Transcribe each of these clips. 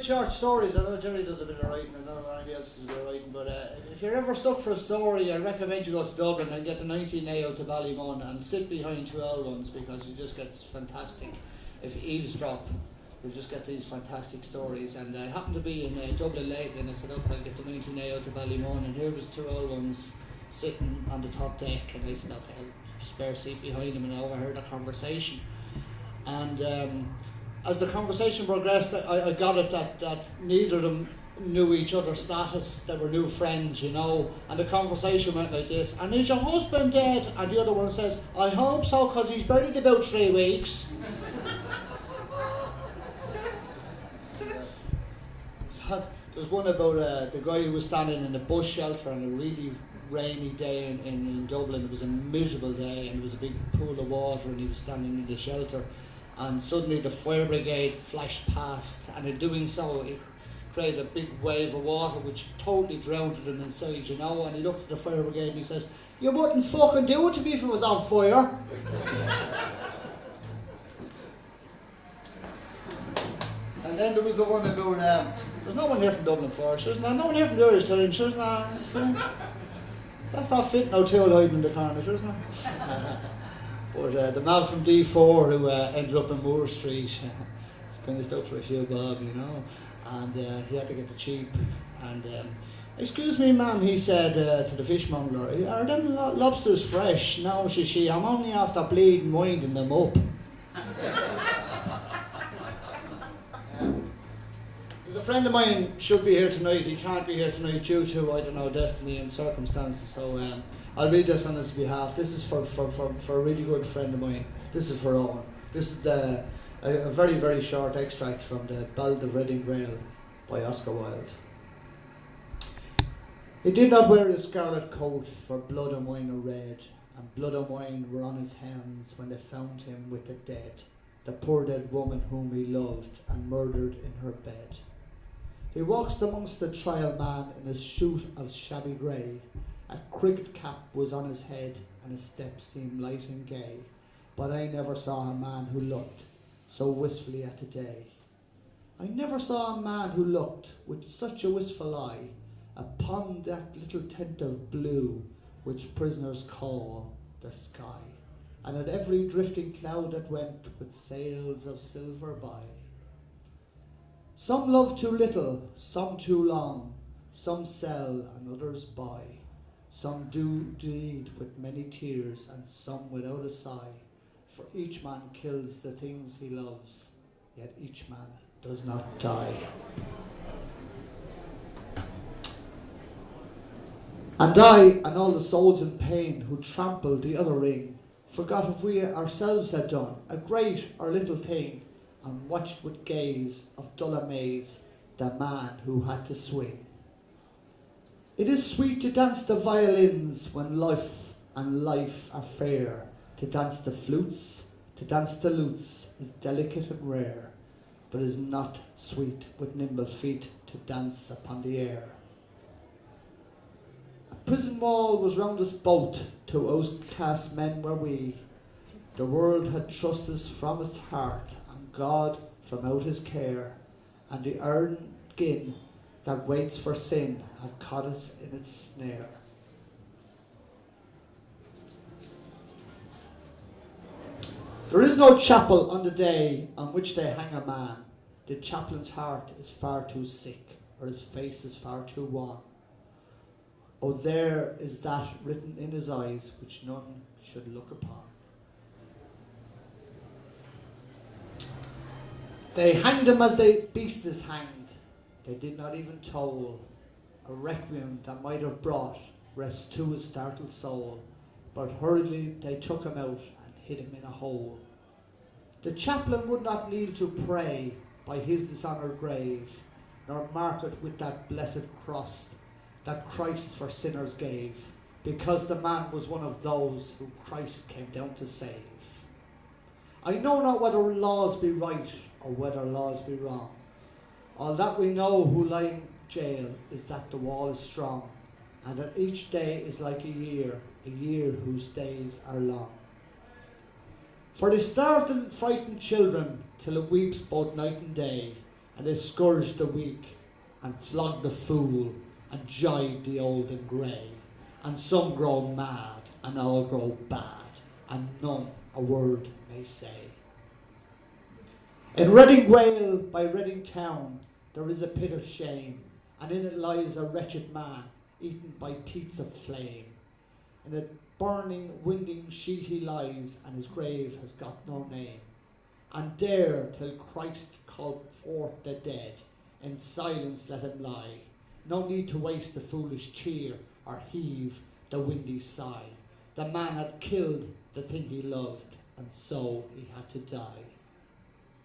write short stories. I know Jerry does a bit of writing, I know anybody else does a bit of writing, but if you're ever stuck for a story, I recommend you go to Dublin and get the 19A out to Ballymun and sit behind two old ones, because you just get fantastic, if you eavesdrop, you'll just get these fantastic stories. And I happened to be in Dublin lately, and I said, okay, I'll get the 19A out to Ballymun, and here was two old ones sitting on the top deck, and I said, okay, I'll spare seat behind them, and I overheard a conversation. And as the conversation progressed, I got it that neither of them knew each other's status. They were new friends, you know. And the conversation went like this: and is your husband dead? And the other one says, I hope so, because he's buried about 3 weeks. There's one about the guy who was standing in a bus shelter on a really rainy day in Dublin. It was a miserable day, and there was a big pool of water, and he was standing in the shelter. And suddenly the fire brigade flashed past, and in doing so, it created a big wave of water which totally drowned him inside, you know. And he looked at the fire brigade and he says, you wouldn't fucking do it to me if it was on fire. And then there was the one about, there's no one here from Dublin Forest, there's no one here from the Irish Times, there's not. That's not fit no tool hiding in the corner, isn't it? But the man from D4 who ended up in Moore Street, he's kind of stuck for a few bob, you know, and he had to get the cheap. And excuse me, ma'am, he said to the fishmonger, are them lobsters fresh? No, says she, I'm only after bleeding, winding them up. There's a friend of mine should be here tonight. He can't be here tonight due to, I don't know, destiny and circumstances. So I'll read this on his behalf. This is for a really good friend of mine. This is for Owen. This is a very, very short extract from the Ballad of Reading Gael by Oscar Wilde. He did not wear his scarlet coat, for blood and wine are red, and blood and wine were on his hands when they found him with the dead, the poor dead woman whom he loved and murdered in her bed. He walks amongst the trial man in a suit of shabby grey. A cricket cap was on his head, and his steps seemed light and gay. But I never saw a man who looked so wistfully at the day. I never saw a man who looked with such a wistful eye upon that little tent of blue which prisoners call the sky, and at every drifting cloud that went with sails of silver by. Some love too little, some too long, some sell and others buy. Some do deed with many tears, and some without a sigh. For each man kills the things he loves, yet each man does not die. And I, and all the souls in pain who trampled the other ring, forgot if we ourselves had done a great or little thing, and watched with gaze of dull amaze the man who had to swing. It is sweet to dance the violins when life and life are fair. To dance the flutes, to dance the lutes is delicate and rare, but is not sweet with nimble feet to dance upon the air. A prison wall was round us both, two outcast men were we. The world had thrust us from its heart, and God from out his care, and the iron gin that waits for sin had caught us in its snare. There is no chapel on the day on which they hang a man. The chaplain's heart is far too sick, or his face is far too wan. Oh, there is that written in his eyes which none should look upon. They hanged him as the beast is hanged. They did not even toll a requiem that might have brought rest to his startled soul, but hurriedly they took him out and hid him in a hole. The chaplain would not kneel to pray by his dishonoured grave, nor mark it with that blessed cross that Christ for sinners gave, because the man was one of those who Christ came down to save. I know not whether laws be right or whether laws be wrong. All that we know who lie in jail is that the wall is strong, and that each day is like a year whose days are long. For they starved and frightened children till it weeps both night and day, and they scourge the weak, and flog the fool, and jibe the old and grey. And some grow mad, and all grow bad, and none a word may say. In Reading Gaol by Reading town there is a pit of shame, and in it lies a wretched man, eaten by teats of flame. In a burning, winding sheet he lies, and his grave has got no name. And there, till Christ call forth the dead, in silence let him lie. No need to waste the foolish cheer, or heave the windy sigh. The man had killed the thing he loved, and so he had to die.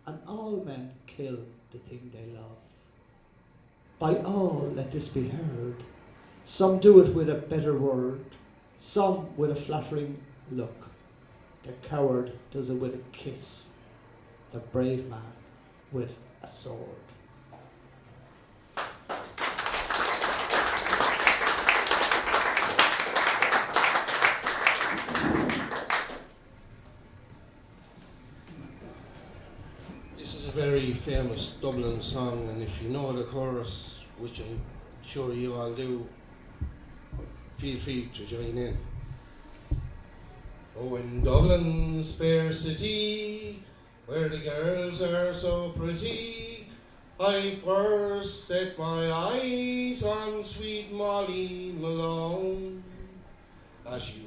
And all men kill the thing they love. By all let this be heard. Some do it with a better word, some with a flattering look. The coward does it with a kiss, the brave man with a sword. This is a very famous Dublin song, and if you know the chorus, which I'm sure you all do, feel free to join in. Oh, in Dublin's fair city, where the girls are so pretty, I first set my eyes on sweet Molly Malone, as she